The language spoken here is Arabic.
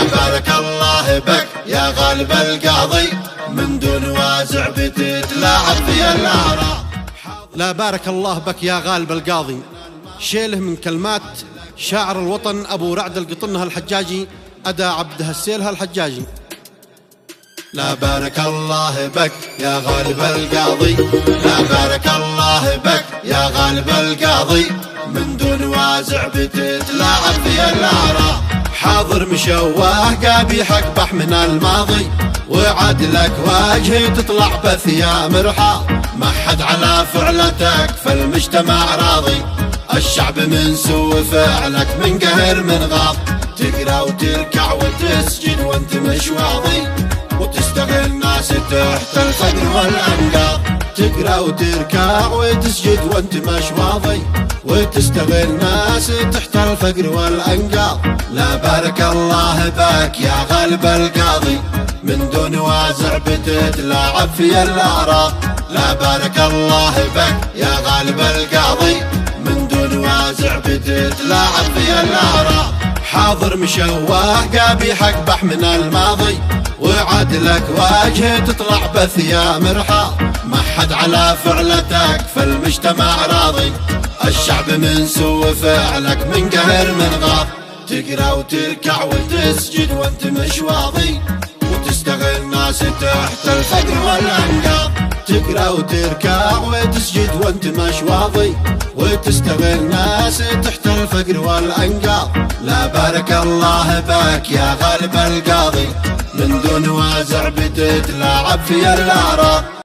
لا بارك الله بك يا غالب القاضي، من دون وازع بتتلاعب في الأعراض. لا بارك الله بك يا غالب القاضي، شيله من كلمات شاعر الوطن أبو رعد القطنها الحجاجي، أدا عبد هالسيلها الحجاجي. لا بارك الله بك يا غالب القاضي، لا بارك الله بك يا غالب القاضي، من دون وازع بتتلاعب في الأعراض. حاضر مشواه قابيح اقبح من الماضي، وعدلك وجهي تطلع بثياب رحاض. ما حد على فعلتك فالمجتمع راضي، الشعب من سوء فعلك من قهر من غاض. تقرا وتركع وتسجد وانت مش واضي، وتستغل ناس تحت الفقر والأنقاض. تقرا وتركع وتسجد وانت مش واضي، وتستغل ناس تحت الفقر والأنقاض. لا بارك الله بك يا غالب القاضي، من دون وازع بتتلاعب في الأعراض. لا بارك الله بك يا غالب القاضي، من دون وازع بتتلاعب في الأعراض. حاضر مشواه قابيح اقبح من الماضي، وعدلك وجهي تطلع بثياب رحاض. ما حد على فعلتك فالمجتمع راضي، الشعب من سوء فعلك من قهر من غاض. تقرا وتركع وتسجد وانت مش واضي، وتستغل ناس تحت الفقر والأنقاض. تقرا وتركع وتسجد وانت مش واضي، وتستغل ناس تحت الفقر والأنقاض. لا بارك الله بك يا غالب القاضي، من دون وازع بتتلاعب في الأعراض.